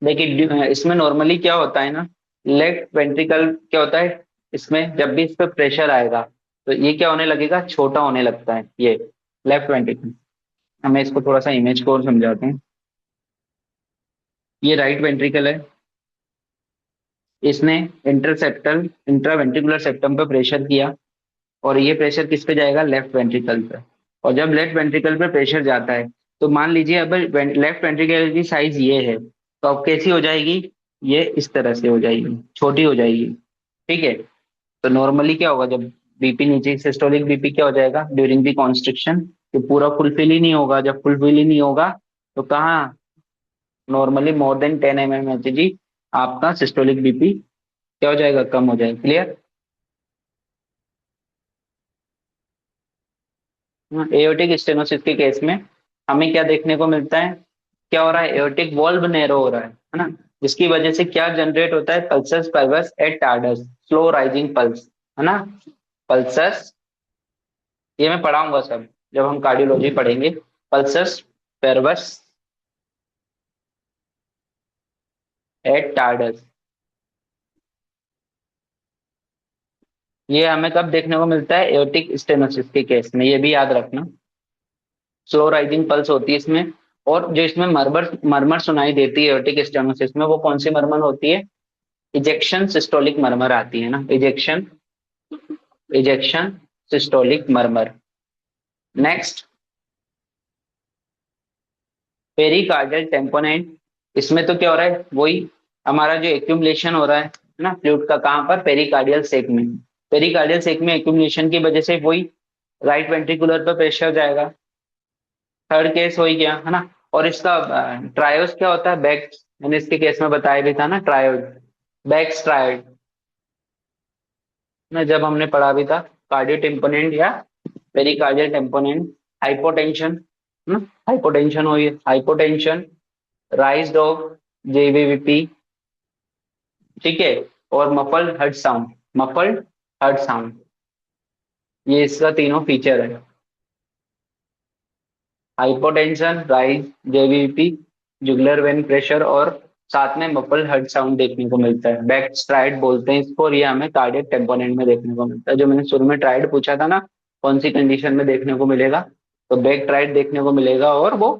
देखिए इसमें नॉर्मली क्या होता है ना, लेफ्ट वेंट्रिकल क्या होता है, इसमें जब भी इस पे प्रेशर आएगा तो ये क्या होने लगेगा? छोटा होने लगता है, ये लेफ्ट वेंट्रिकल। मैं इसको थोड़ा सा इमेज को और समझाता हूँ। ये राइट वेंट्रिकल है, इसने इंटरसेप्टल इंट्रावेंट्रिकुलर सेप्टम पे प्रेशर किया, और ये प्रेशर किस पे जाएगा? लेफ्ट वेंट्रिकल पे। और जब लेफ्ट वेंट्रिकल पे प्रेशर जाता है, तो मान लीजिए अब लेफ्ट वेंट्रिकल की साइज ये है, तो अब कैसी हो जाएगी, ये इस तरह से हो जाएगी, छोटी हो जाएगी। ठीक है। तो नॉर्मली क्या होगा, जब बीपी नीचे, सिस्टोलिक बीपी क्या हो जाएगा ड्यूरिंग दी कॉन्स्ट्रिक्शन, कि पूरा फुलफिल ही नहीं होगा। जब फुलफिल ही नहीं होगा तो कहाँ, normally more than 10 mm Hg, आपका सिस्टोलिक बीपी क्या हो जाएगा, कम हो जाएगा। क्लियर। एओर्टिक स्टेनोसिस के केस में हमें क्या देखने को मिलता है, क्या हो रहा है, एओर्टिक वॉल्व नैरो हो रहा है ना, जिसकी वजह से क्या जनरेट होता है, pulsus parvus et tardus, slow rising pulse, है ना। पल्सस, ये मैं पढ़ाऊंगा सब जब हम कार्डियोलॉजी पढ़ेंगे। पल्सस परवस एट टार्डस, ये हमें कब देखने को मिलता है, एओर्टिक स्टेनोसिस के केस में, ये भी याद रखना। स्लो राइजिंग पल्स होती है इसमें। और जो इसमें मरमर मरमर सुनाई देती है एओर्टिक स्टेनोसिस में, वो कौन सी मरमर होती है, इजेक्शन सिस्टोलिक मरमर आती है ना, ejection, ejection systolic murmur. Next, pericardial tamponade. इसमें तो क्या हो रहा है, वही हमारा जो एक्यूमुलेशन हो रहा है ना फ्लूइड का, कहाँ पर, पेरिकार्डियल सेक में। पेरिकार्डियल सेक में एक्यूमुलेशन की वजह से वही राइट वेंट्रिकुलर पर प्रेशर जाएगा। थर्ड केस हो ही गया, है ना। और इसका ट्रायोस क्या होता है, बैक, मैंने इसके केस में बताया भी था ना, ट्रायोड, बैक ट्रायोड ना, जब हमने पढ़ा भी था। कार्डियो टेम्पोनेंट या पेरिकार्डियल टेम्पोनेंट। हाइपोटेंशन, हाइपोटेंशन हुई, हाइपोटेंशन, राइज ऑफ जेवीवीपी। ठीक है। और muffled heart sound, muffled heart sound, ये इसका तीनों फीचर है। Hypotension, rise, JVP, jugular vein pressure, और साथ में मफल्ड हर्ट साउंड देखने को मिलता है। बैक स्ट्राइड बोलते हैं इसको, और ये हमें कार्डियक टेम्पोनेंट में देखने को मिलता है। जो मैंने शुरू में ट्राइड पूछा था ना, कौन सी कंडीशन में देखने को मिलेगा, तो बैक ट्राइड देखने को मिलेगा, और वो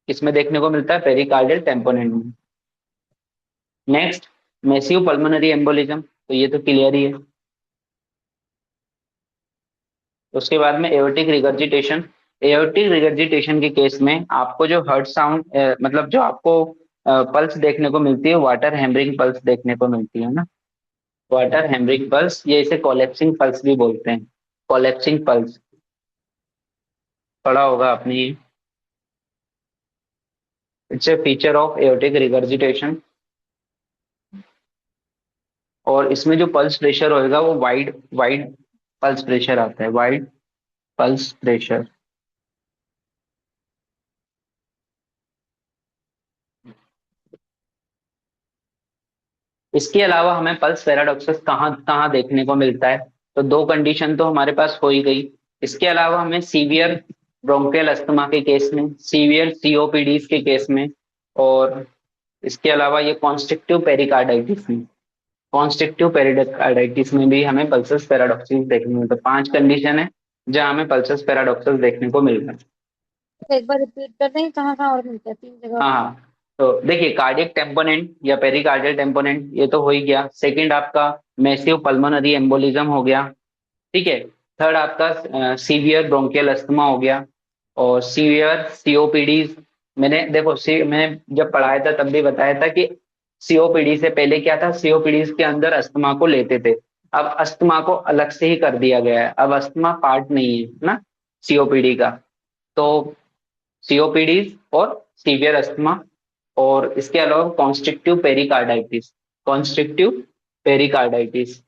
किसमें देखने को मिलता है, पेरिकार्डियल टेम्पोनेंट में। नेक्स्ट, मैसिव पल्मोनरी एम्बोलिज्म, तो ये तो क्लियर ही है। उसके बाद में एओर्टिक रिगर्जिटेशन। एओर्टिक रिगर्जिटेशन के केस में आपको जो हर्ट साउंड, मतलब जो आपको पल्स देखने को मिलती है, वाटर हेमरिंग पल्स देखने को मिलती है ना, वाटर हेमरिंग पल्स, ये इसे कोलेप्सिंग पल्स भी बोलते हैं। कोलेप्सिंग पल्स पढ़ा होगा आपने ये। It's a feature of aortic regurgitation. और इसमें जो पल्स प्रेशर होएगा वो वाइड वाइड पल्स प्रेशर आता है, वाइड पल्स प्रेशर। इसके अलावा हमें पल्स पैराडॉक्सस कहाँ कहाँ देखने को मिलता है, तो दो कंडीशन तो हमारे पास हो ही गई। इसके अलावा हमें सीवियर ब्रोंकियल अस्थमा के केस में, सीवियर सीओपीडीज के केस में, और इसके अलावा ये कॉन्स्ट्रिक्टिव पेरिकार्डाइटिस में, कॉन्स्ट्रिक्टिव पेरिकार्डाइटिस में भी हमें पल्सस पैराडॉक्सिस देखने को मिलता है। पांच कंडीशन है जहाँ हमें पल्सस पैराडॉक्सस देखने को मिल रहा है। एक बार रिपीट कर दें, कहाँ कहाँ और मिलता है, 3 जगह। हाँ हाँ। तो देखिए, कार्डियक टेम्पोनेंट या पेरिकार्डियल टेम्पोनेंट ये तो हो ही गया। सेकंड आपका मैसिव पल्मोनरी एम्बोलिज्म हो गया। ठीक है। थर्ड आपका सीवियर ब्रोंकियल अस्थमा हो गया। और सीवियर सीओपीडी, मैंने देखो मैंने जब पढ़ाया था तब भी बताया था कि सीओपीडी से पहले क्या था, सीओपीडी के अंदर अस्थमा को लेते थे। अब अस्थमा को अलग से ही कर दिया गया है, अब अस्थमा पार्ट नहीं है ना सीओपीडी का। तो सीओपीडी और सीवियर अस्थमा, और इसके अलावा कॉन्स्ट्रिक्टिव पेरिकार्डाइटिस, कॉन्स्ट्रिक्टिव पेरिकार्डाइटिस,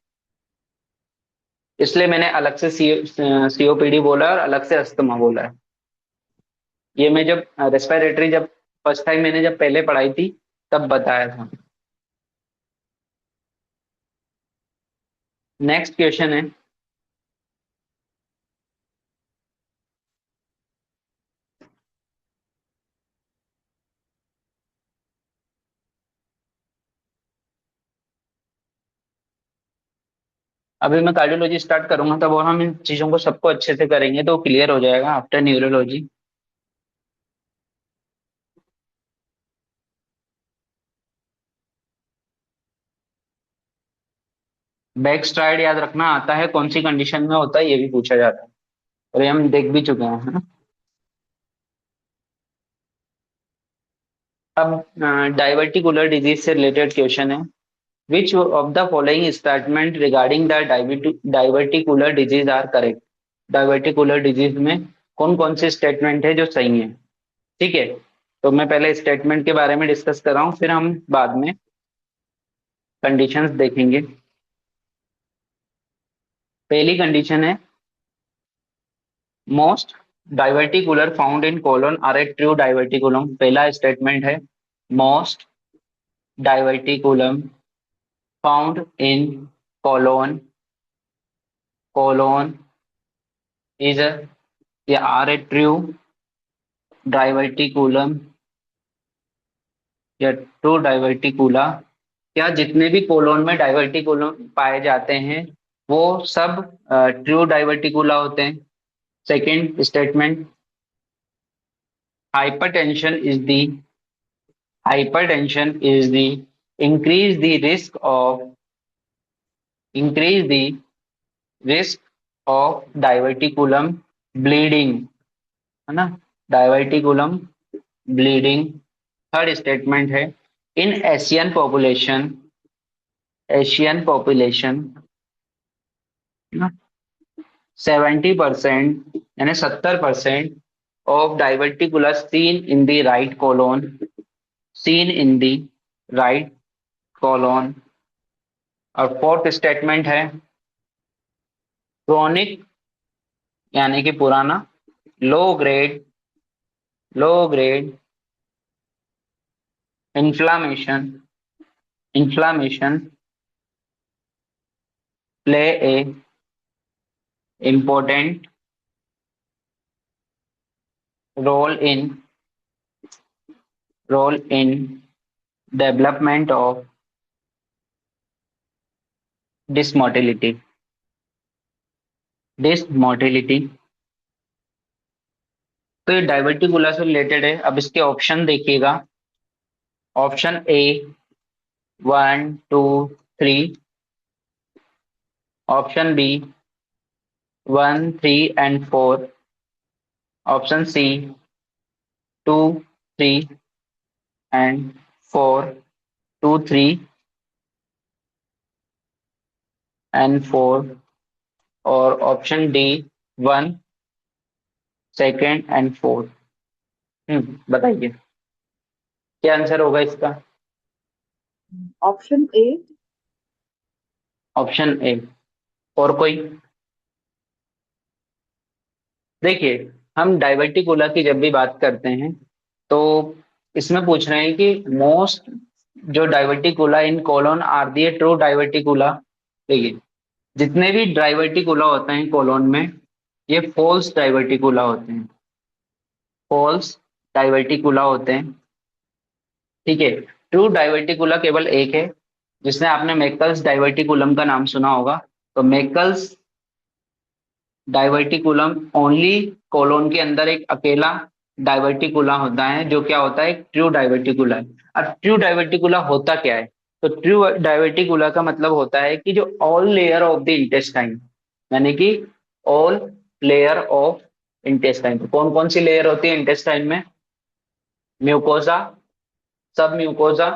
इसलिए मैंने अलग से सीओपीडी बोला और अलग से अस्थमा बोला है। ये मैं जब रेस्पिरेटरी, जब फर्स्ट टाइम मैंने जब पहले पढ़ाई थी तब बताया था। नेक्स्ट क्वेश्चन है, अभी मैं कार्डियोलॉजी स्टार्ट करूंगा तब, और हम इन चीजों को सबको अच्छे से करेंगे तो क्लियर हो जाएगा आफ्टर न्यूरोलॉजी। बैक स्ट्राइड याद रखना आता है, कौन सी कंडीशन में होता है ये भी पूछा जाता है, और ये हम देख भी चुके हैं, है ना। अब डाइवर्टिकुलर डिजीज से रिलेटेड क्वेश्चन है, which of the following statement regarding the diverticular disease are correct. Diverticular disease में कौन कौन से स्टेटमेंट है जो सही है। ठीक है, तो मैं पहले स्टेटमेंट के बारे में डिस्कस कर रहा हूँ, फिर हम बाद में कंडीशंस देखेंगे। पहली कंडीशन है most diverticular found in colon are a true diverticulum. पहला स्टेटमेंट है most diverticulum found in colon colon is या आर ए ट्रू डाइवर्टिकुलम या ट्रू डाइवर्टिकुला। क्या जितने भी कोलोन में डाइवर्टिकुलम पाए जाते हैं वो सब ट्रू डाइवर्टिकुला होते हैं। Second statement, hypertension is the hypertension is the increase the risk of increase the risk of diverticulum bleeding, है ना, diverticulum bleeding। थर्ड स्टेटमेंट है इन एशियन पॉपुलेशन 70% यानी 70% of diverticulus seen in the right colon। और fourth statement है chronic यानी कि पुराना low grade low grade inflammation inflammation play a important role in development of dysmotility dysmotility. तो ये diverticula से रिलेटेड है। अब इसके ऑप्शन देखिएगा। Option A 1 2 3, option B 1 3 and 4, option C 2 3 and 4, 2 3 and 4, और ऑप्शन डी 1 2 and 4। बताइए क्या आंसर होगा इसका। Option A. Option A. और कोई। देखिए, हम डाइवर्टिकुला की जब भी बात करते हैं तो इसमें पूछ रहे हैं कि मोस्ट जो diverticula in colon are the true diverticula. देखिए, जितने भी डाइवर्टिकुला होते हैं कोलोन में ये फॉल्स डाइवर्टिकुला होते हैं। फॉल्स डाइवर्टिकुला होते हैं। ठीक है, ट्रू डाइवर्टिकुला केवल एक है, जिसने आपने मेकल्स डाइवर्टिकुलम का नाम सुना होगा। तो मेकल्स डाइवर्टिकुलम ओनली कोलोन के अंदर एक अकेला डाइवर्टिकुला होता है, जो क्या होता है, एक ट्रू डाइवर्टिकुला है। अब ट्रू डाइवर्टिकुला होता क्या है। तो ट्रू डाइवर्टिकुला का मतलब होता है कि जो all layer of the intestine, यानी कि ऑल लेयर ऑफ इंटेस्टाइन। कौन कौन सी लेयर होती है इंटेस्टाइन में। म्यूकोसा, सब म्यूकोसा,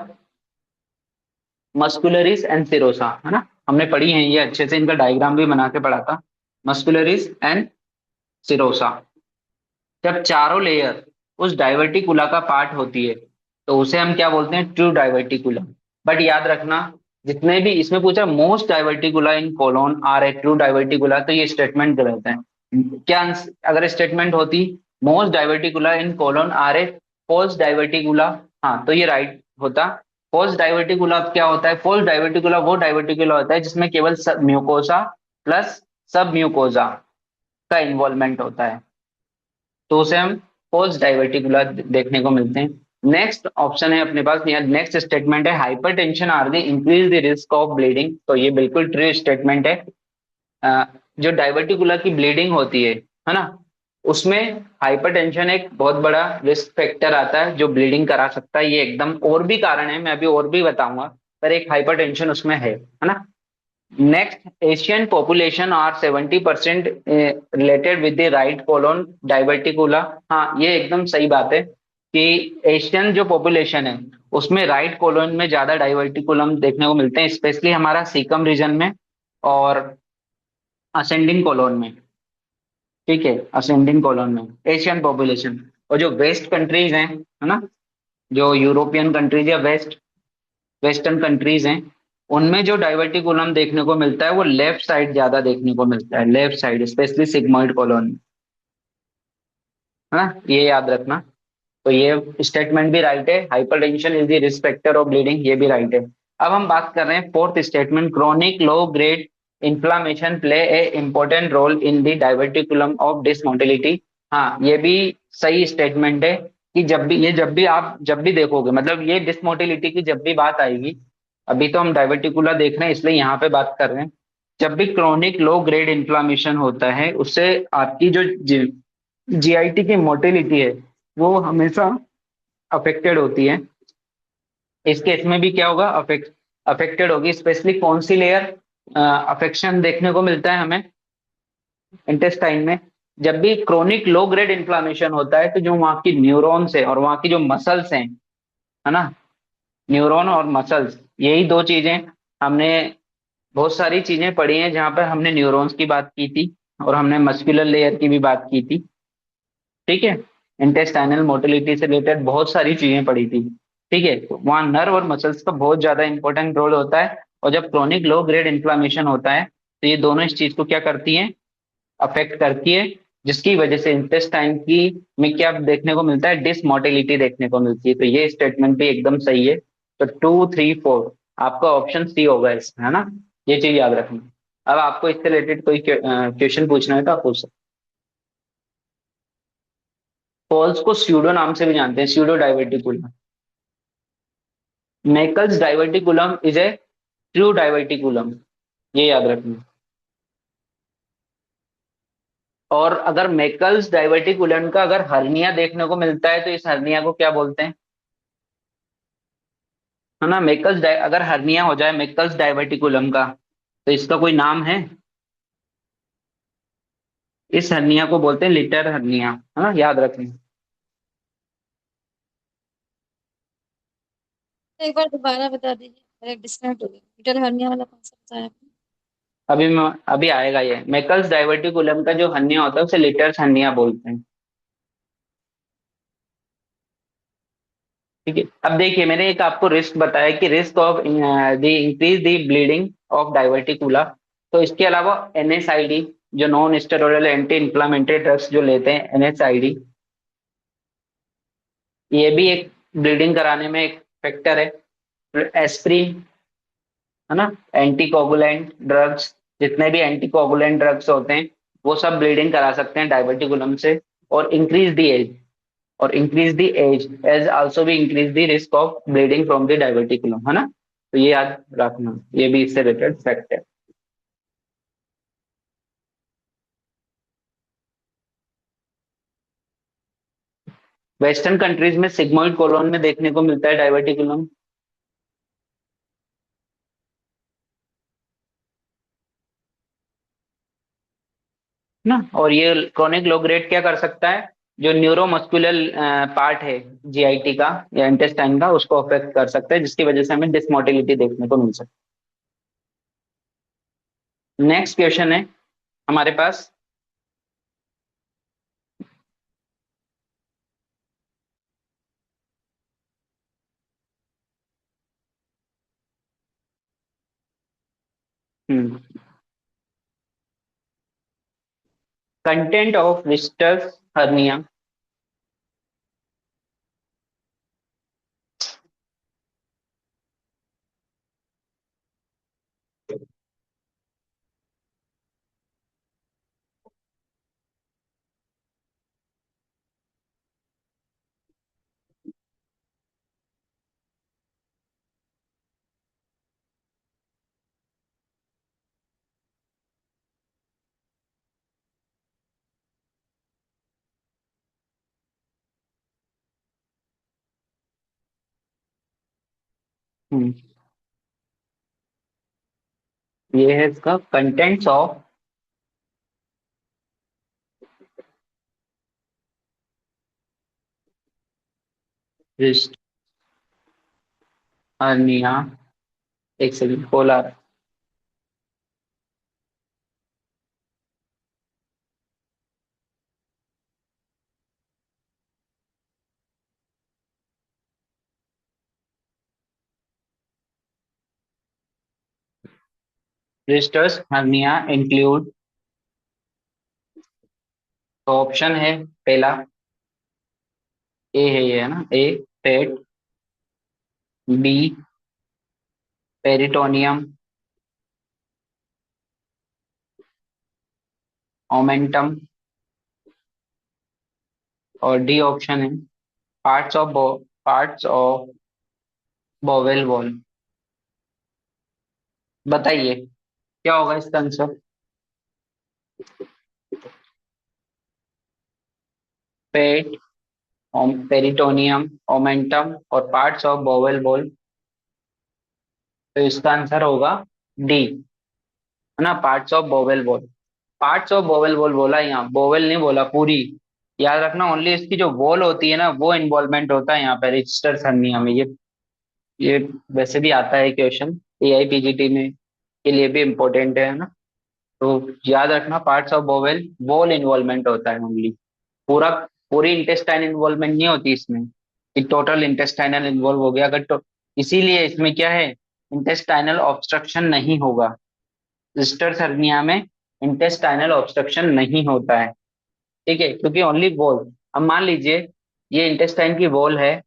मस्कुलरिस एंड सिरोसा, है ना, हमने पढ़ी है ये अच्छे से, इनका डायग्राम भी बना के पढ़ा था। Muscularis and serosa. जब चारों लेयर उस डाइवर्टिकुला का पार्ट होती है तो उसे हम क्या बोलते हैं, ट्रू डाइवर्टिकुला। बट याद रखना, जितने भी इसमें पूछा most diverticula in colon are a true diverticula, तो ये स्टेटमेंट गलत है। क्या अगर स्टेटमेंट होती most diverticula in colon are a false diverticula, हाँ तो ये राइट होता। फॉल्स डाइवर्टिकुला क्या होता है, फॉल्स डाइवर्टिकुला वो डाइवर्टिकुला होता है जिसमें केवल सब म्यूकोसा प्लस सब म्यूकोसा का इन्वॉल्वमेंट होता है, तो उसे हम पोस्ट डाइवर्टिकुला देखने को मिलते हैं। नेक्स्ट ऑप्शन है अपने पास, यहाँ नेक्स्ट स्टेटमेंट है hypertension are the increase the risk of bleeding. तो ये बिल्कुल ट्रू स्टेटमेंट है। जो डाइवर्टिकुला की ब्लीडिंग होती है ना, उसमें हाइपरटेंशन एक बहुत बड़ा रिस्क फैक्टर आता है जो ब्लीडिंग करा सकता है। ये एकदम, और भी कारण है, मैं अभी और भी बताऊंगा, पर एक हाइपरटेंशन उसमें है ना। Next, Asian population are 70% related with the right colon diverticula. हाँ, ये एकदम सही बात है। कि एशियन जो पॉपुलेशन है उसमें राइट कोलोन में ज्यादा डाइवर्टिकुलम देखने को मिलते हैं, स्पेशली हमारा सीकम रीजन में और असेंडिंग कोलोन में। ठीक है, असेंडिंग कॉलोन में एशियन पॉपुलेशन। और जो वेस्ट कंट्रीज हैं, है ना, जो यूरोपियन कंट्रीज या वेस्टर्न कंट्रीज हैं, उनमें जो डाइवर्टिकुलम देखने को मिलता है वो लेफ्ट साइड ज्यादा देखने को मिलता है, left side specially sigmoid colon, है ना, ये याद रखना। तो ये स्टेटमेंट भी राइट है, hypertension is the risk factor of bleeding, ये भी राइट है। अब हम बात कर रहे हैं fourth statement, chronic low grade inflammation play a important role in the diverticulum of dysmotility. हाँ, ये भी सही स्टेटमेंट है कि जब भी देखोगे, मतलब ये डिसमोटिलिटी की जब भी बात आएगी, अभी तो हम डाइवर्टिकुला देख रहे हैं इसलिए यहाँ पे बात कर रहे हैं। जब भी क्रोनिक लो ग्रेड इन्फ्लामेशन होता है उससे आपकी जो जीआईटी की मोटिलिटी है वो हमेशा अफेक्टेड होती है। इस केस में भी क्या होगा, अफेक्टेड होगी, स्पेशली कौन सी लेयर अफेक्शन देखने को मिलता है हमें, इंटेस्टाइन में। जब भी क्रोनिक लो ग्रेड इन्फ्लामेशन होता है तो जो वहाँ की न्यूरॉन्स है और वहाँ की जो मसल्स हैं, है ना, न्यूरॉन और मसल्स, यही दो चीजें हमने बहुत सारी चीजें पढ़ी हैं जहां पर हमने न्यूरॉन्स की बात की थी और हमने मस्कुलर लेयर की भी बात की थी। ठीक है, इंटेस्टाइनल मोटिलिटी से रिलेटेड बहुत सारी चीजें पढ़ी थी। ठीक है, तो वहाँ नर्व और मसल्स का बहुत ज्यादा इंपॉर्टेंट रोल होता है। और जब क्रोनिक लो ग्रेड इन्फ्लामेशन होता है तो ये दोनों इस चीज को क्या करती हैं, अफेक्ट करती है, जिसकी वजह से इंटेस्टाइन की में क्या देखने को मिलता है, डिसमोटिलिटी देखने को मिलती है। तो ये स्टेटमेंट भी एकदम सही है। तो 2, 3, 4 आपका ऑप्शन सी होगा इसमें, है ना, ये चीज याद रखना। अब आपको इससे रिलेटेड कोई क्वेश्चन पूछना है तो आप पूछ सकते हो। पॉल्स को स्यूडो नाम से भी जानते हैं, pseudo diverticulum. Meckel's diverticulum is a true diverticulum, ये याद रखना। और अगर मैकल्स डाइवर्टिकुलम का अगर हर्निया देखने को मिलता है तो इस हर्निया को क्या बोलते हैं, है ना, अगर हर्निया हो जाए मेकल्स डाइवर्टिकुलम का तो इसका कोई नाम है। इस हर्निया को बोलते हैं लिटर हर्निया, है ना, याद रखें। एक बार दोबारा बता दीजिए, मेरा डिस्कनेक्ट हो गया, मीटर हर्निया वाला कौन सा बताया आपने? अभी आएगा ये मेकल्स डाइवर्टिकुलम का जो हर्निया होता है उसे लिटर्स हर्निया बोलते हैं। ठीक है, अब देखिए मैंने एक आपको रिस्क बताया कि risk of the increase the bleeding of diverticula. तो इसके अलावा एनएसआईडी, जो non steroidal anti inflammatory drugs जो लेते हैं, एनएसआईडी, ये भी एक ब्लीडिंग कराने में एक फैक्टर है। एस्प्रिन, है ना, एंटीकोगुलेंट ड्रग्स, जितने भी एंटीकोगुलेंट ड्रग्स होते हैं वो सब ब्लीडिंग करा सकते हैं डाइवर्टिकुलम से। और इंक्रीज द एज, और increase the age age also भी increase the risk of bleeding from the diverticulum, है ना। तो ये याद रखना, ये भी इससे रिलेटेड फैक्ट है। वेस्टर्न कंट्रीज में सिग्मोइड कोलोन में देखने को मिलता है डाइवर्टिकुलम ना। और ये क्रोनिक लो ग्रेड क्या कर सकता है, जो न्यूरोमस्कुलर पार्ट है जीआईटी का या इंटेस्टाइन का, उसको अफेक्ट कर सकता है, जिसकी वजह से हमें डिसमोटिलिटी देखने को मिल सकती है। नेक्स्ट क्वेश्चन है हमारे पास। Content of Richter's hernia. ये है इसका कंटेंट्स ऑफ, रिस्ट हर्निया, एक सेकंड पोलर। रिस्टर्स हर्निया इंक्लूड, तो ऑप्शन है पहला, ए है ये, है ना, ए पेट, बी पेरिटोनियम, ओमेंटम, और डी ऑप्शन है parts of parts of bowel wall. बताइए क्या होगा इसका आंसर। पेट, पेरिटोनियम, ओमेंटम और पार्ट्स ऑफ बोवेल वॉल। तो इसका आंसर होगा डी, है ना, parts of bowel wall. Parts of bowel wall बोला, यहाँ बोवेल नहीं बोला, पूरी। याद रखना, ओनली इसकी जो वॉल होती है ना वो इन्वॉल्वमेंट होता है यहाँ पे रजिस्टर सर्निया में। ये वैसे भी आता है क्वेश्चन एआईपीजीटी में, के लिए भी इम्पोर्टेंट है ना। तो याद रखना, parts of bowel wall involvement होता है ओनली, पूरा पूरी इंटेस्टाइन इन्वॉल्वमेंट नहीं होती इसमें कि टोटल इंटेस्टाइनल इन्वॉल्व हो गया अगर तो। इसीलिए इसमें क्या है, इंटेस्टाइनल ऑब्स्ट्रक्शन नहीं होगा, सिस्टर हर्निया में इंटेस्टाइनल ऑब्स्ट्रक्शन नहीं होता है। ठीक है, क्योंकि ओनली वॉल। अब मान लीजिए ये इंटेस्टाइन की वॉल है,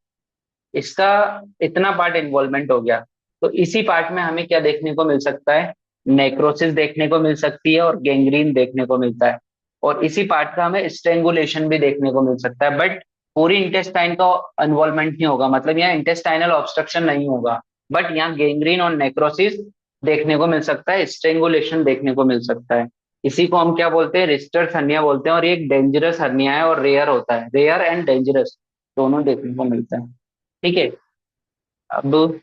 इसका इतना पार्ट इन्वॉल्वमेंट हो गया, तो इसी पार्ट में हमें क्या देखने को मिल सकता है, नेक्रोसिस देखने को मिल सकती है और गैंग्रीन देखने को मिलता है। और इसी पार्ट का हमें स्ट्रेंगुलेशन भी देखने को मिल सकता है, बट पूरी इंटेस्टाइन का इन्वॉल्वमेंट नहीं होगा, मतलब यहाँ इंटेस्टाइनल ऑब्स्ट्रक्शन नहीं होगा। बट यहाँ गैंग्रीन और नेक्रोसिस देखने को मिल सकता है, स्ट्रेंगुलेशन देखने को मिल सकता है। इसी को हम क्या बोलते हैं, रिस्टर्स हर्निया बोलते हैं। और ये एक डेंजरस हर्निया है और रेयर होता है, रेयर एंड डेंजरस दोनों देखने को मिलता है। ठीक है। अब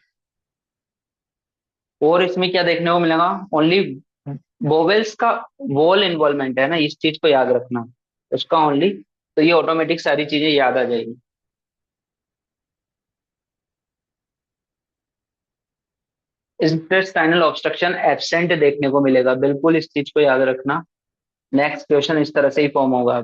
और इसमें क्या देखने को मिलेगा, ओनली वोवेल्स का वॉल इन्वॉल्वमेंट है ना, इस चीज को याद रखना, उसका ओनली। तो ये ऑटोमेटिक सारी चीजें याद आ जाएगी। इंटेस्टाइनल ऑब्स्ट्रक्शन एब्सेंट देखने को मिलेगा, बिल्कुल इस चीज को याद रखना। नेक्स्ट क्वेश्चन इस तरह से ही फॉर्म होगा।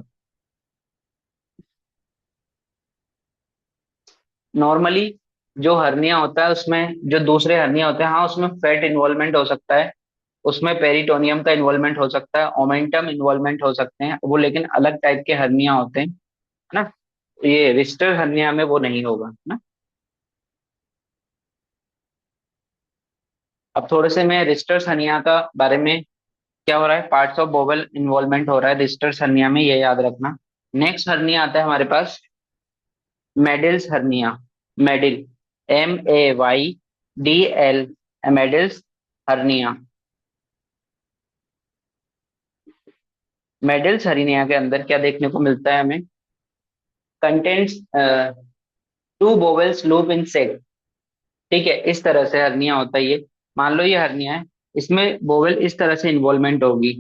नॉर्मली जो हर्निया होता है उसमें जो दूसरे हर्निया होते हैं, हाँ उसमें फैट इन्वॉल्वमेंट हो सकता है, उसमें पेरिटोनियम का इन्वॉल्वमेंट हो सकता है, ओमेंटम इन्वॉल्वमेंट हो सकते हैं, वो लेकिन अलग टाइप के हर्निया होते हैं, है ना। ये रिस्टर हर्निया में वो नहीं होगा, है ना। अब थोड़े से मैं रिस्टर्स हर्निया का बारे में, क्या हो रहा है, पार्ट्स ऑफ बोवेल इन्वॉल्वमेंट हो रहा है रिस्टर्स हर्निया में, ये याद रखना। नेक्स्ट हर्निया आता है हमारे पास Maydl's hernia. Maydl, MEYDL, Maydl's hernia. Maydl's hernia के अंदर क्या देखने को मिलता है हमें, contents two bowels loop in sac. ठीक है, इस तरह से हर्निया होता है ये। मान लो ये हर्निया है, इसमें बोवेल इस तरह से इन्वॉल्वमेंट होगी।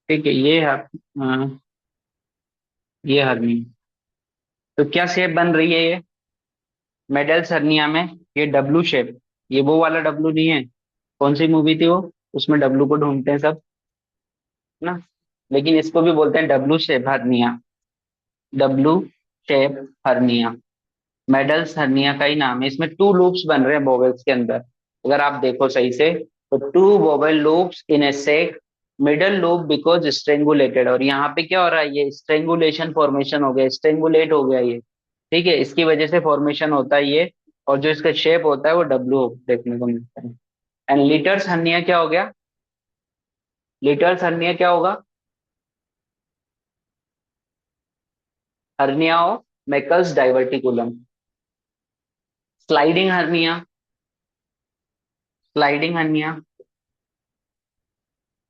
ठीक है, ये हर्निया, तो क्या शेप बन रही है ये मेडल्स हर्निया में, ये डब्लू शेप। ये वो वाला डब्लू नहीं है, कौन सी मूवी थी वो, उसमें डब्लू को ढूंढते हैं सब, है ना। लेकिन इसको भी बोलते हैं W shape hernia, W shape hernia. Medals hernia का ही नाम है। इसमें टू लूप्स बन रहे हैं बोवेल्स के अंदर, अगर आप देखो सही से, तो two bowel loops in a sac, middle loop because strangulated. और यहाँ पे क्या हो रहा है, ये स्ट्रेंगुलेशन फॉर्मेशन हो गया, स्ट्रेंगुलेट हो गया ये। ठीक है, इसकी वजह से फॉर्मेशन होता है ये। और जो इसका शेप होता है वो डब्लू देखने को मिलता है। एंड लिटर्स हर्निया क्या हो गया, लिटर्स हर्निया क्या होगा, hernia of Meckel's diverticulum. Sliding hernia, sliding hernia,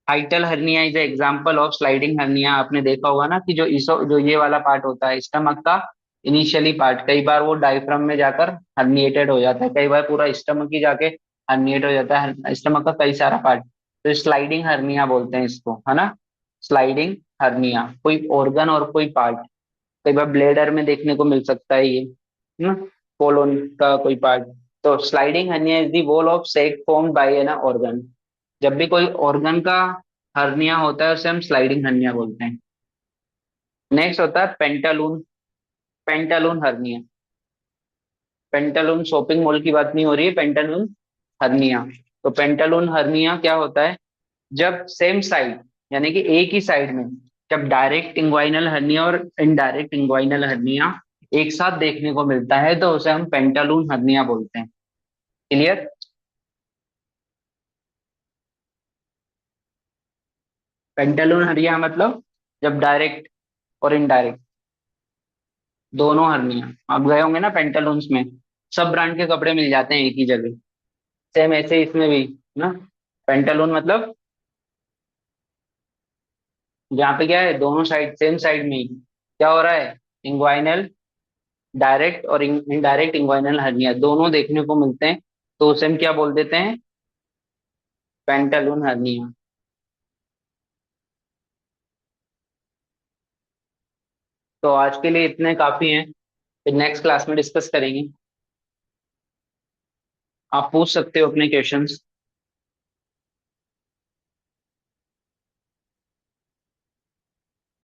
hiatal hernia is example of sliding hernia. आपने देखा होगा ना कि जो इसो जो ये वाला पार्ट होता है स्टमक का, इनिशियली पार्ट, कई बार वो डायफ्राम में जाकर हर्निएटेड हो जाता है, कई बार पूरा स्टमक ही जाके हर्निएट हो जाता है, स्टमक का कई सारा पार्ट। तो स्लाइडिंग हर्निया बोलते हैं इसको, है ना। स्लाइडिंग हर्निया, कोई ऑर्गन और कोई पार्ट, कई बार ब्लेडर में देखने को मिल सकता है ये, है ना, कोलोन का कोई पार्ट। तो sliding hernia is the wall of sac formed by an organ. जब भी कोई ऑर्गन का हर्निया होता है उसे हम स्लाइडिंग हर्निया बोलते हैं। नेक्स्ट होता है Pantaloons, Pantaloons hernia. Pantaloons shopping mall की बात नहीं हो रही है, पेंटालून हर्निया। तो पेंटालून हर्निया क्या होता है, जब सेम साइड, यानी कि एक ही साइड में, जब डायरेक्ट इंग्वाइनल हर्निया और इनडायरेक्ट इंग्वाइनल हर्निया एक साथ देखने को मिलता है तो उसे हम पेंटालून हर्निया बोलते हैं। क्लियर। पेंटालून हर्निया मतलब जब डायरेक्ट और इनडायरेक्ट दोनों हर्निया, आप गए होंगे ना पेंटालून्स में, सब ब्रांड के कपड़े मिल जाते हैं एक ही जगह। सेम ऐसे इसमें भी ना, पेंटालून मतलब जहाँ पे क्या है, दोनों साइड सेम साइड में ही क्या हो रहा है, इंग्वाइनल डायरेक्ट और इनडायरेक्ट इंग्वाइनल हर्निया दोनों देखने को मिलते हैं, तो उसे हम क्या बोल देते हैं, पेंटालून हर्निया। तो आज के लिए इतने काफी हैं, फिर नेक्स्ट क्लास में डिस्कस करेंगे। आप पूछ सकते हो अपने क्वेश्चंस।